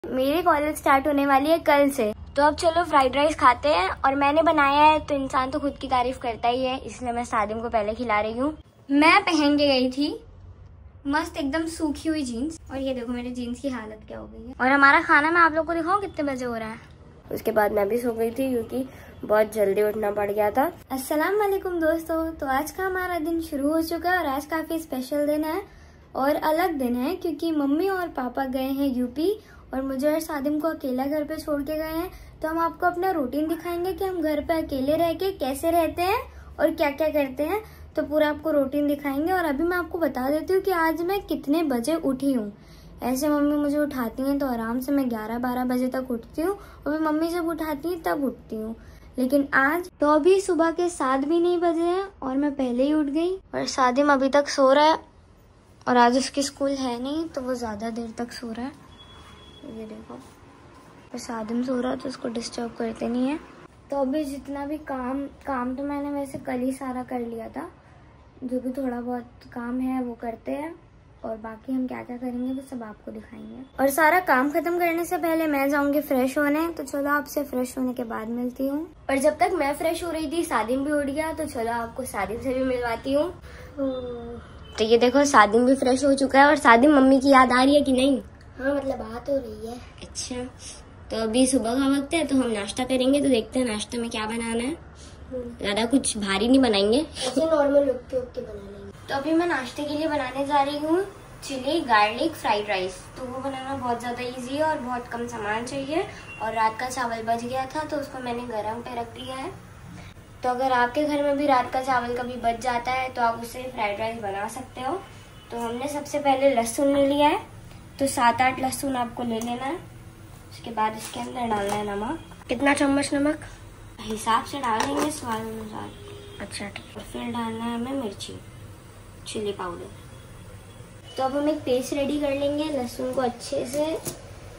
मेरी college start होने वाली है कल से, तो अब चलो फ्राइड राइस खाते हैं। और मैंने बनाया है तो इंसान तो खुद की तारीफ करता ही है, इसलिए मैं सादिम को पहले खिला रही हूँ। मैं पहन के गई थी मस्त एकदम सूखी हुई जीन्स, और ये देखो मेरे जीन्स की हालत क्या हो गई है। और हमारा खाना मैं आप लोग को दिखाऊं कितने बजे हो रहा है। उसके बाद मैं भी सो गई थी क्योंकि बहुत जल्दी उठना पड़ गया था। अस्सलाम वालेकुम दोस्तों, तो आज का हमारा दिन शुरू हो चुका है और आज काफी स्पेशल दिन है और अलग दिन है क्योंकि मम्मी और पापा गए हैं यूपी और मुझे और सादिम को अकेला घर पे छोड़ के गए हैं। तो हम आपको अपना रूटीन दिखाएंगे कि हम घर पे अकेले रह के कैसे रहते हैं और क्या क्या करते हैं, तो पूरा आपको रूटीन दिखाएंगे। और अभी मैं आपको बता देती हूँ कि आज मैं कितने बजे उठी हूँ। ऐसे मम्मी मुझे उठाती हैं तो आराम से मैं 11-12 बजे तक उठती हूँ और मम्मी जब उठाती है तब उठती हूँ, लेकिन आज तो अभी सुबह के 7 भी नहीं बजे हैं और मैं पहले ही उठ गई। और सादिम अभी तक सो रहा है और आज उसकी स्कूल है नहीं तो वो ज्यादा देर तक सो रहा है। ये देखो, पर सादिम सो रहा है तो उसको डिस्टर्ब करते नहीं है। तो अभी जितना भी काम तो मैंने वैसे कल ही सारा कर लिया था, जो भी थोड़ा बहुत काम है वो करते हैं और बाकी हम क्या क्या करेंगे वो सब आपको दिखाएंगे। और सारा काम खत्म करने से पहले मैं जाऊंगी फ्रेश होने, तो चलो आपसे फ्रेश होने के बाद मिलती हूँ। और जब तक मैं फ्रेश हो रही थी सादिम भी उठ गया, तो चलो आपको सादिम से भी मिलवाती हूँ। तो ये देखो सादिम भी फ्रेश हो चुका है। और सादिम मम्मी की याद आ रही है कि नहीं? हाँ, मतलब बात हो रही है। अच्छा, तो अभी सुबह का वक्त है तो हम नाश्ता करेंगे, तो देखते हैं नाश्ते में क्या बनाना है। ज्यादा कुछ भारी नहीं बनाएंगे, ऐसे नॉर्मल उठ के बना लेंगे। तो अभी मैं नाश्ते के लिए बनाने जा रही हूँ चिली गार्लिक फ्राइड राइस। तो वो बनाना बहुत ज्यादा इजी है और बहुत कम सामान चाहिए। और रात का चावल बच गया था तो उसको मैंने गरम पे रख दिया है। तो अगर आपके घर में भी रात का चावल कभी बच जाता है तो आप उससे फ्राइड राइस बना सकते हो। तो हमने सबसे पहले लहसुन ले लिया है, तो 7-8 लहसुन आपको ले लेना है। उसके बाद इसके अंदर डालना है नमक। कितना चम्मच नमक? हिसाब से डालेंगे स्वाद अनुसार। अच्छा ठीक। और फिर डालना है हमें मिर्ची, चिली पाउडर। तो अब हम एक पेस्ट रेडी कर लेंगे। लहसुन को अच्छे से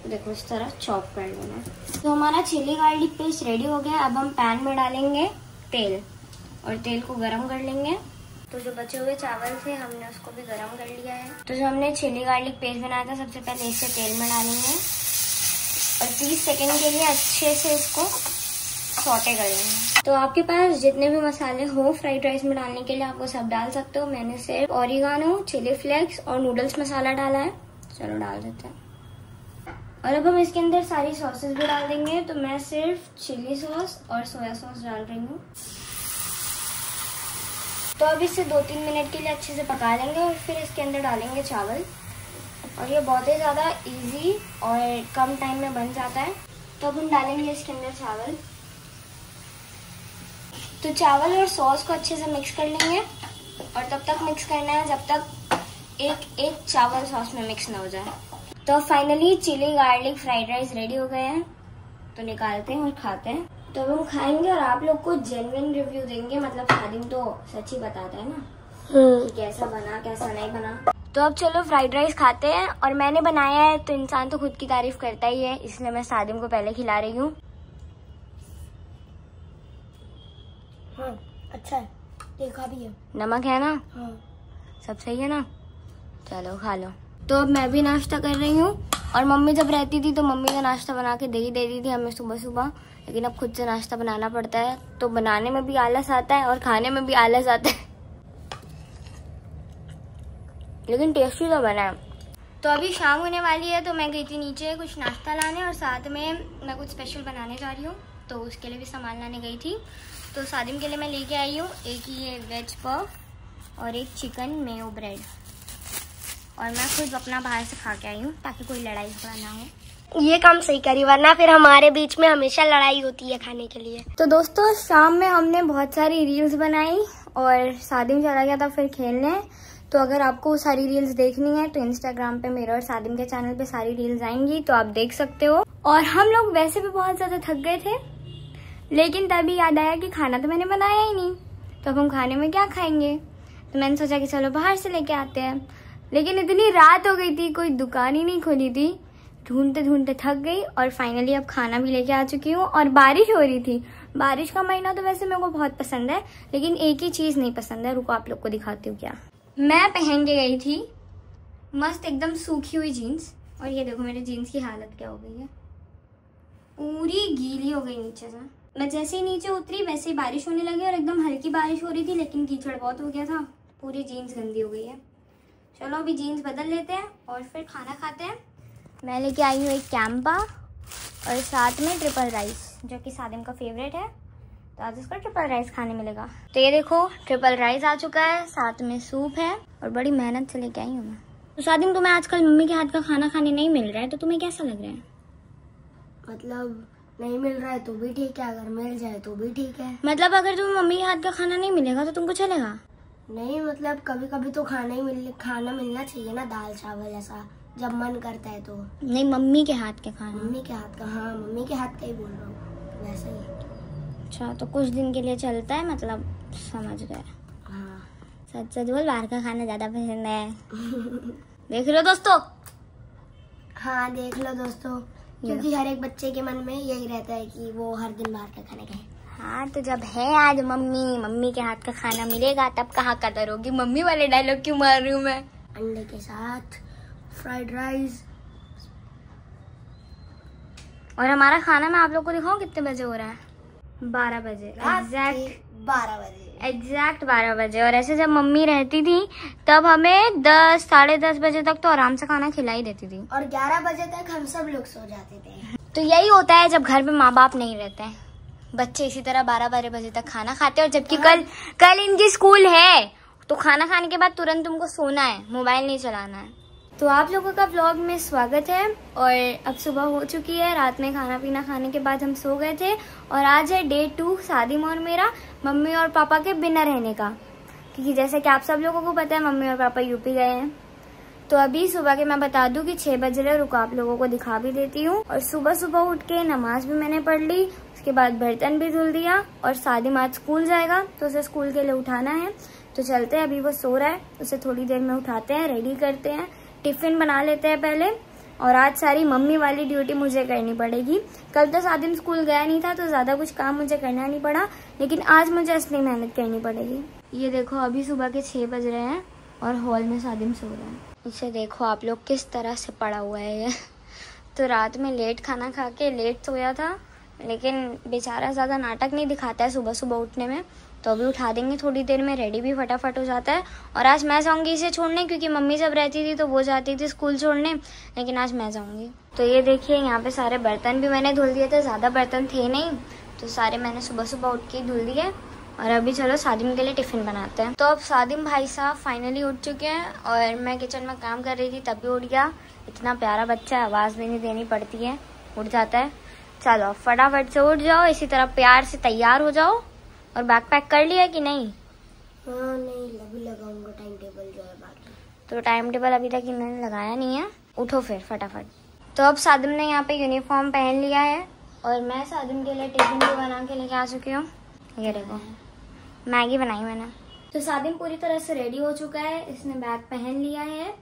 देखो इस तरह चॉप कर लेना है। तो हमारा चिली गार्लिक पेस्ट रेडी हो गया। अब हम पैन में डालेंगे तेल और तेल को गरम कर लेंगे। तो जो बचे हुए चावल थे हमने उसको भी गरम कर लिया है। तो जो हमने चिली गार्लिक पेस्ट बनाया था सबसे पहले इसे तेल में डालेंगे और 30 सेकेंड के लिए अच्छे से इसको सौटे कर लेंगे। तो आपके पास जितने भी मसाले हो फ्राइड राइस में डालने के लिए आप वो सब डाल सकते हो। मैंने सिर्फ ऑरिगानो, चिली फ्लेक्स और नूडल्स मसाला डाला है। चलो डाल देते हैं। और अब हम इसके अंदर सारी सॉसेस भी डाल देंगे। तो मैं सिर्फ चिली सॉस और सोया सॉस डाल रही हूँ। तो अब इसे 2-3 मिनट के लिए अच्छे से पका लेंगे और फिर इसके अंदर डालेंगे चावल। और ये बहुत ही ज्यादा इजी और कम टाइम में बन जाता है। तो अब हम डालेंगे इसके अंदर चावल। तो चावल और सॉस को अच्छे से मिक्स कर लेंगे और तब तक मिक्स करना है जब तक एक चावल सॉस में मिक्स ना हो जाए। तो finally chilli garlic fried rice ready हो गए हैं, तो निकालते हैं और खाते हैं। तो हम खाएंगे और आप लोग को जेन्युइन रिव्यू देंगे। मतलब सादिम तो सच ही बताता है ना कि कैसा बना कैसा नहीं बना। तो अब चलो फ्राइड राइस खाते हैं। और मैंने बनाया है तो इंसान तो खुद की तारीफ करता ही है, इसलिए मैं सादिम को पहले खिला रही हूँ। हाँ, अच्छा है, देखा भी है। नमक है ना? हाँ। सब सही है ना? चलो खा लो। तो अब मैं भी नाश्ता कर रही हूँ। और मम्मी जब रहती थी तो मम्मी का नाश्ता बना के दे ही देती थी हमें सुबह सुबह, लेकिन अब खुद से नाश्ता बनाना पड़ता है। तो बनाने में भी आलस आता है और खाने में भी आलस आता है, लेकिन टेस्टी तो बना है। तो अभी शाम होने वाली है तो मैं गई थी नीचे कुछ नाश्ता लाने और साथ में मैं कुछ स्पेशल बनाने जा रही हूँ, तो उसके लिए भी सामान लाने गई थी। तो सादिम के लिए मैं लेके आई हूँ एक ये वेज पफ और एक चिकन मेयो ब्रेड। और मैं खुद अपना बाहर से खा के आई हूँ ताकि कोई लड़ाई झगड़ा ना हो। ये काम सही करी, वरना फिर हमारे बीच में हमेशा लड़ाई होती है खाने के लिए। तो दोस्तों शाम में हमने बहुत सारी रील्स बनाई और सादिम चला गया था फिर खेलने। तो अगर आपको वो सारी रील्स देखनी है तो इंस्टाग्राम पे मेरे और सादिम के चैनल पे सारी रील्स आएंगी, तो आप देख सकते हो। और हम लोग वैसे भी बहुत ज्यादा थक गए थे, लेकिन तभी याद आया कि खाना तो मैंने बनाया ही नहीं, तो अब हम खाने में क्या खाएंगे। तो मैंने सोचा कि चलो बाहर से लेके आते हैं, लेकिन इतनी रात हो गई थी कोई दुकान ही नहीं खुली थी। ढूंढते ढूंढते थक गई और फाइनली अब खाना भी लेके आ चुकी हूँ। और बारिश हो रही थी। बारिश का महीना तो वैसे मेरे को बहुत पसंद है, लेकिन एक ही चीज नहीं पसंद है। रुको आप लोग को दिखाती हूँ क्या। मैं पहन के गई थी मस्त एकदम सूखी हुई जीन्स, और ये देखो मेरे जीन्स की हालत क्या हो गई है, पूरी गीली हो गई नीचे से। मैं जैसे ही नीचे उतरी वैसे ही बारिश होने लगी और एकदम हल्की बारिश हो रही थी, लेकिन कीचड़ बहुत हो गया था, पूरी जीन्स गंदी हो गई है। चलो अभी जीन्स बदल लेते हैं और फिर खाना खाते हैं। मैं लेके आई हूँ एक कैंपा और साथ में ट्रिपल राइस, जो कि सादिम का फेवरेट है, तो आज उसको ट्रिपल राइस खाने मिलेगा। तो ये देखो ट्रिपल राइस आ चुका है, साथ में सूप है और बड़ी मेहनत से लेके आई हूँ मैं। तो सादिम तुम्हें आजकल मम्मी के हाथ का खाना खाने नहीं मिल रहा है, तो तुम्हें कैसा लग रहा है? मतलब नहीं मिल रहा है तो भी ठीक है, अगर मिल जाए तो भी ठीक है। मतलब अगर तुम्हें मम्मी के हाथ का खाना नहीं मिलेगा तो तुमको चलेगा? नहीं, मतलब कभी कभी तो खाना मिलना चाहिए ना, दाल चावल ऐसा जब मन करता है तो। नहीं, मम्मी के हाथ के खाना। मम्मी के हाथ का, हाँ मम्मी के हाथ का ही बोल रहा हूँ, वैसे ही। अच्छा, तो कुछ दिन के लिए चलता है, मतलब समझ गए। हाँ सच सच बोल, बाहर का खाना ज्यादा पसंद है। देख लो दोस्तों। हाँ देख लो दोस्तों, क्योंकि हर एक बच्चे के मन में यही रहता है कि वो हर दिन बाहर का खाना खाए। हाँ, तो जब है आज मम्मी के हाथ का खाना मिलेगा तब कहाँ कदर होगी। मम्मी वाले डायलॉग क्यों मार रही हूँ मैं? अंडे के साथ फ्राइड राइस। और हमारा खाना मैं आप लोग को दिखाऊं कितने बजे हो रहा है? 12 बजे एग्जैक्ट। 12 बजे एग्जैक्ट 12 बजे। और ऐसे जब मम्मी रहती थी तब हमें 10 साढ़े 10 बजे तक तो आराम से खाना खिला ही देती थी, और 11 बजे तक हम सब लोग सो जाते थे। तो यही होता है जब घर पे माँ बाप नहीं रहते हैं, बच्चे इसी तरह 12-12 बजे तक खाना खाते हैं। और जबकि कल इनकी स्कूल है, तो खाना खाने के बाद तुरंत तुमको सोना है, मोबाइल नहीं चलाना है। तो आप लोगों का व्लॉग में स्वागत है। और अब सुबह हो चुकी है, रात में खाना पीना खाने के बाद हम सो गए थे। और आज है डे 2 सादिम और मेरा मम्मी और पापा के बिना रहने का, क्योंकि जैसे कि आप सब लोगों को पता है मम्मी और पापा यूपी गए हैं। तो अभी सुबह के मैं बता दूं कि 6 बज रहे, रुको आप लोगों को दिखा भी देती हूँ। और सुबह सुबह उठ के नमाज भी मैंने पढ़ ली, उसके बाद बर्तन भी धुल दिया। और सादिम आज स्कूल जाएगा तो उसे स्कूल के लिए उठाना है, तो चलते हैं। अभी वो सो रहा है, उसे थोड़ी देर में उठाते हैं, रेडी करते हैं, टिफिन बना लेते हैं पहले। और आज सारी मम्मी वाली ड्यूटी मुझे करनी पड़ेगी। कल तो सादिम स्कूल गया नहीं था तो ज्यादा कुछ काम मुझे करना नहीं पड़ा, लेकिन आज मुझे असली मेहनत करनी पड़ेगी। ये देखो अभी सुबह के 6 बज रहे हैं और हॉल में सादिम सो रहा है। इसे देखो आप लोग किस तरह से पड़ा हुआ है ये। तो रात में लेट खाना खा के लेट सोया था, लेकिन बेचारा ज्यादा नाटक नहीं दिखाता है सुबह सुबह उठने में, तो अभी उठा देंगे थोड़ी देर में, रेडी भी फटाफट हो जाता है। और आज मैं जाऊंगी इसे छोड़ने, क्योंकि मम्मी जब रहती थी तो वो जाती थी स्कूल छोड़ने, लेकिन आज मैं जाऊंगी। तो ये देखिए यहाँ पे सारे बर्तन भी मैंने धुल दिए थे, ज्यादा बर्तन थे नहीं तो सारे मैंने सुबह सुबह उठ के धुल दिए। और अभी चलो सादिम के लिए टिफिन बनाते हैं। तो अब सादिम भाई साहब फाइनली उठ चुके हैं और मैं किचन में काम कर रही थी तभी उठ गया। इतना प्यारा बच्चा है, आवाज भी नहीं देनी पड़ती है, उठ जाता है। चलो फटाफट से उठ जाओ, इसी तरह प्यार से तैयार हो जाओ। और बैग पैक कर लिया कि नहीं? हाँ नहीं, अभी लगाऊंगा टाइम टेबल जो है बाकी। तो टाइम टेबल अभी तक इन्होंने लगाया नहीं है, उठो फिर फटाफट। तो अब सादिम ने यहाँ पे यूनिफॉर्म पहन लिया है और मैं सादिम के लिए टिफिन भी बना के लेके आ चुकी हूँ। ये देखो मैगी बनाई मैंने। तो सादिम पूरी तरह से रेडी हो चुका है, इसने बैग पहन लिया है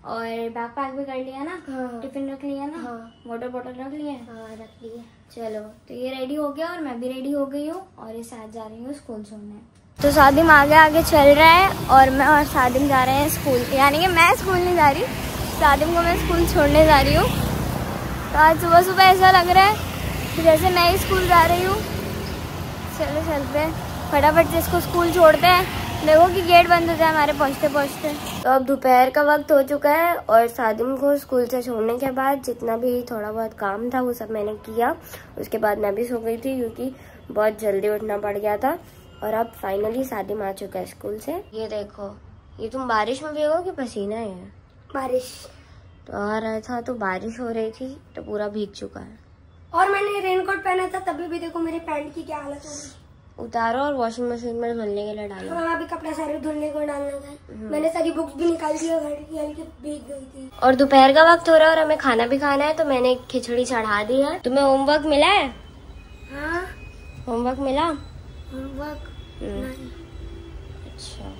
और बैग पैक भी कर लिया ना। हाँ। टिफिन रख लिया ना। हाँ। वाटर बॉटल रख लिया। हाँ रख लिया। चलो तो ये रेडी हो गया और मैं भी रेडी हो गई हूँ और इसे आज जा रही हूँ स्कूल छोड़ने। तो सादिम आगे आगे चल रहा है और मैं और सादिम जा रहे हैं स्कूल, यानी कि मैं स्कूल नहीं जा रही, सादिम को मैं स्कूल छोड़ने जा रही हूँ। तो आज सुबह सुबह ऐसा लग रहा है कि जैसे मैं ही स्कूल जा रही हूँ। चलो चलते हैं फटाफट से इसको स्कूल छोड़ते हैं, देखो कि गेट बंद हो जाए हमारे पहुँचते पहुँचते। तो अब दोपहर का वक्त हो चुका है और सादिम को स्कूल से छोड़ने के बाद जितना भी थोड़ा बहुत काम था वो सब मैंने किया। उसके बाद मैं भी सो गई थी क्योंकि बहुत जल्दी उठना पड़ गया था। और अब फाइनली सादिम आ चुका है स्कूल से। ये देखो, ये तुम बारिश में भीगो कि पसीना है? बारिश तो आ रहा था तो बारिश हो रही थी तो पूरा भीग चुका है। और मैंने रेनकोट पहना था तभी भी देखो मेरे पैंट की क्या हालत हो गई। उतारो और वॉशिंग मशीन में धुलने के लिए डालो। हाँ अभी कपड़ा सारे धुलने को डालना था। मैंने सारी बुक्स भी निकाल दी और भीग गई थी। और दोपहर का वक्त हो रहा है और हमें खाना भी खाना है, तो मैंने खिचड़ी चढ़ा दी है। तुम्हें होमवर्क मिला है? हाँ होमवर्क मिला? होमवर्क नहीं। अच्छा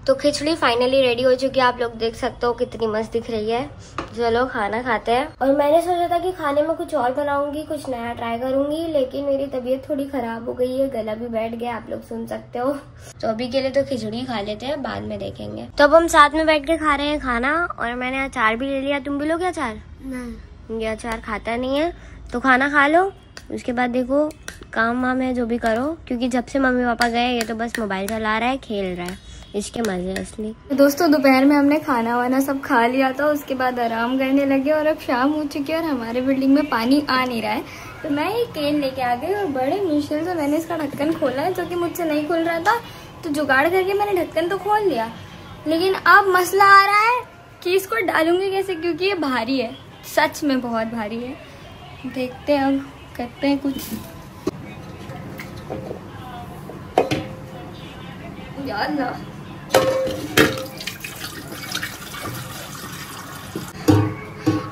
तो खिचड़ी फाइनली रेडी हो चुकी है, आप लोग देख सकते हो कितनी मस्त दिख रही है। चलो खाना खाते हैं। और मैंने सोचा था कि खाने में कुछ और बनाऊंगी, कुछ नया ट्राई करूंगी, लेकिन मेरी तबीयत थोड़ी खराब हो गई है, गला भी बैठ गया, आप लोग सुन सकते हो। तो अभी के लिए तो खिचड़ी खा लेते हैं, बाद में देखेंगे। तो अब हम साथ में बैठ के खा रहे हैं खाना, और मैंने अचार भी ले लिया। तुम भी लोगे अचार? नहीं, ये अचार खाता नहीं है, तो खाना खा लो, उसके बाद देखो काम वाम है जो भी करो, क्योंकि जब से मम्मी पापा गए ये तो बस मोबाइल चला रहा है, खेल रहा है, इसके मजे असली। दोस्तों दोपहर में हमने खाना वाना सब खा लिया था, उसके बाद आराम करने लगे, और अब शाम हो चुकी है और हमारे बिल्डिंग में पानी आ नहीं रहा है। तो मैं ये केन लेके आ गई और बड़े मुश्किल से मैंने इसका ढक्कन खोला है, जो कि मुझसे नहीं खुल रहा था। तो जुगाड़ करके मैंने ढक्कन तो खोल लिया, लेकिन अब मसला आ रहा है कि इसको डालूंगी कैसे, क्योंकि ये भारी है, सच में बहुत भारी है। देखते हैं अब करते हैं कुछ। यार ना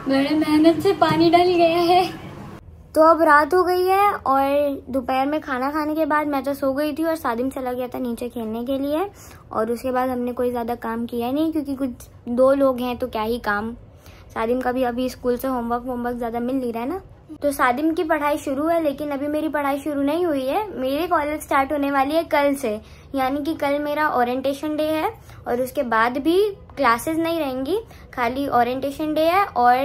बड़े मेहनत से पानी डाल गया है। तो अब रात हो गई है और दोपहर में खाना खाने के बाद मैं तो सो गई थी और सादिम चला गया था नीचे खेलने के लिए। और उसके बाद हमने कोई ज़्यादा काम किया नहीं, क्योंकि कुछ 2 लोग हैं तो क्या ही काम। सादिम का भी अभी स्कूल से होमवर्क ज़्यादा मिल नहीं रहा है ना। तो सादिम की पढ़ाई शुरू है, लेकिन अभी मेरी पढ़ाई शुरू नहीं हुई है। मेरी कॉलेज स्टार्ट होने वाली है कल से, यानी कि कल मेरा ओरिएंटेशन डे है, और उसके बाद भी क्लासेस नहीं रहेंगी, खाली ओरिएंटेशन डे है, और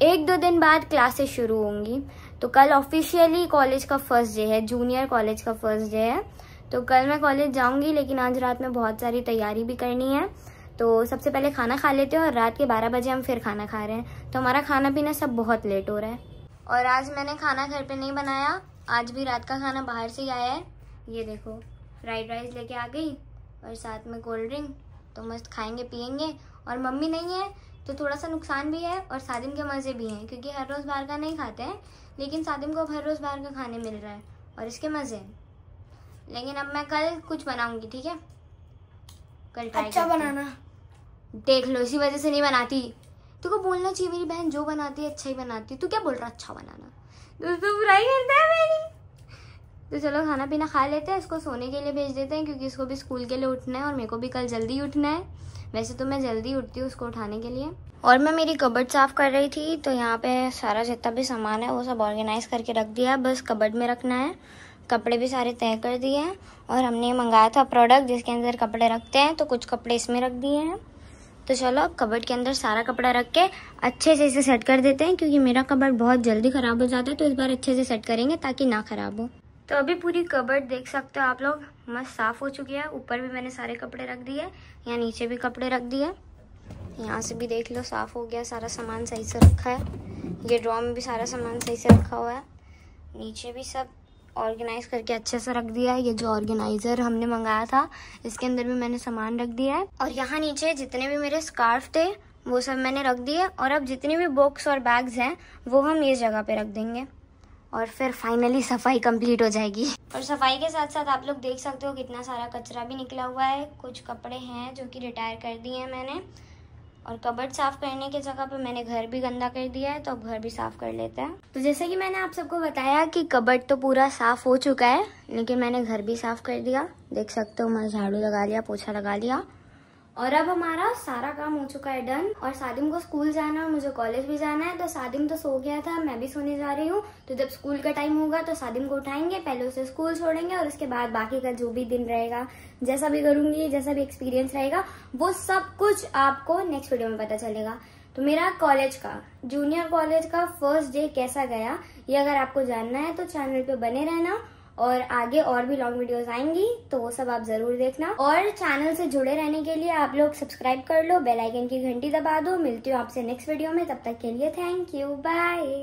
1-2 दिन बाद क्लासेस शुरू होंगी। तो कल ऑफिशियली कॉलेज का फर्स्ट डे है, जूनियर कॉलेज का फर्स्ट डे है। तो कल मैं कॉलेज जाऊंगी, लेकिन आज रात में बहुत सारी तैयारी भी करनी है। तो सबसे पहले खाना खा लेते हैं, और रात के 12 बजे हम फिर खाना खा रहे हैं। तो हमारा खाना पीना सब बहुत लेट हो रहा है। और आज मैंने खाना घर पे नहीं बनाया, आज भी रात का खाना बाहर से ही आया है। ये देखो फ्राइड राइस लेके आ गई, और साथ में कोल्ड ड्रिंक। तो मस्त खाएंगे पियेंगे। और मम्मी नहीं है तो थोड़ा सा नुकसान भी है, और सादिम के मज़े भी हैं, क्योंकि हर रोज़ बाहर का नहीं खाते हैं, लेकिन सादिम को हर रोज़ बाहर का खाने मिल रहा है और इसके मज़े हैं। लेकिन अब मैं कल कुछ बनाऊंगी, ठीक है? कल ट्राई अच्छा बनाना, देख लो। इसी वजह से नहीं बनाती। तुमको बोलना चाहिए मेरी बहन जो बनाती है अच्छा ही बनाती है। तू क्या बोल रहा अच्छा बनाना? दोस्तों बुराई करता है मेरी। तो चलो खाना पीना खा लेते हैं, इसको सोने के लिए भेज देते हैं, क्योंकि इसको भी स्कूल के लिए उठना है और मेरे को भी कल जल्दी उठना है। वैसे तो मैं जल्दी उठती हूँ उसको उठाने के लिए। और मैं मेरी कबर्ड साफ़ कर रही थी, तो यहाँ पे सारा जितना भी सामान है वो सब ऑर्गेनाइज करके रख दिया, बस कबर्ड में रखना है। कपड़े भी सारे तय कर दिए हैं, और हमने मंगाया था प्रोडक्ट जिसके अंदर कपड़े रखते हैं, तो कुछ कपड़े इसमें रख दिए हैं। तो चलो अब कबर्ड के अंदर सारा कपड़ा रख के अच्छे से इसे सेट कर देते हैं, क्योंकि मेरा कबर्ड बहुत जल्दी ख़राब हो जाता है, तो इस बार अच्छे से सेट करेंगे ताकि ना ख़राब हो। तो अभी पूरी कबर्ड देख सकते हो आप लोग, मस्त साफ़ हो चुकी है। ऊपर भी मैंने सारे कपड़े रख दिए, यहाँ नीचे भी कपड़े रख दिए, यहाँ से भी देख लो साफ़ हो गया, सारा सामान सही से रखा है। ये ड्रॉ में भी सारा सामान सही से रखा हुआ है, नीचे भी सब ऑर्गेनाइज करके अच्छे से रख दिया है। ये जो ऑर्गेनाइजर हमने मंगाया था इसके अंदर भी मैंने सामान रख दिया है। और यहाँ नीचे जितने भी मेरे स्कार्फ थे वो सब मैंने रख दिए, और अब जितनी भी बॉक्स और बैग्स हैं वो हम इस जगह पे रख देंगे, और फिर फाइनली सफाई कंप्लीट हो जाएगी। और सफाई के साथ साथ आप लोग देख सकते हो कितना सारा कचरा भी निकला हुआ है। कुछ कपड़े हैं जो कि रिटायर कर दिए हैं मैंने, और कबर्ड साफ़ करने के जगह पे मैंने घर भी गंदा कर दिया है, तो अब घर भी साफ़ कर लेते हैं। तो जैसे कि मैंने आप सबको बताया कि कबर्ड तो पूरा साफ़ हो चुका है, लेकिन मैंने घर भी साफ़ कर दिया, देख सकते हो। मैं झाड़ू लगा लिया, पोछा लगा लिया, और अब हमारा सारा काम हो चुका है डन। और सादिम को स्कूल जाना है और मुझे कॉलेज भी जाना है, तो सादिम तो सो गया था, मैं भी सोने जा रही हूँ। तो जब स्कूल का टाइम होगा तो सादिम को उठाएंगे, पहले उसे स्कूल छोड़ेंगे, और उसके बाद बाकी का जो भी दिन रहेगा, जैसा भी करूंगी, जैसा भी एक्सपीरियंस रहेगा, वो सब कुछ आपको नेक्स्ट वीडियो में पता चलेगा। तो मेरा कॉलेज का, जूनियर कॉलेज का फर्स्ट डे कैसा गया, ये अगर आपको जानना है तो चैनल पे बने रहना, और आगे और भी लॉन्ग वीडियोस आएंगी, तो वो सब आप जरूर देखना। और चैनल से जुड़े रहने के लिए आप लोग सब्सक्राइब कर लो, बेल आइकन की घंटी दबा दो। मिलती हूँ आपसे नेक्स्ट वीडियो में, तब तक के लिए थैंक यू, बाय।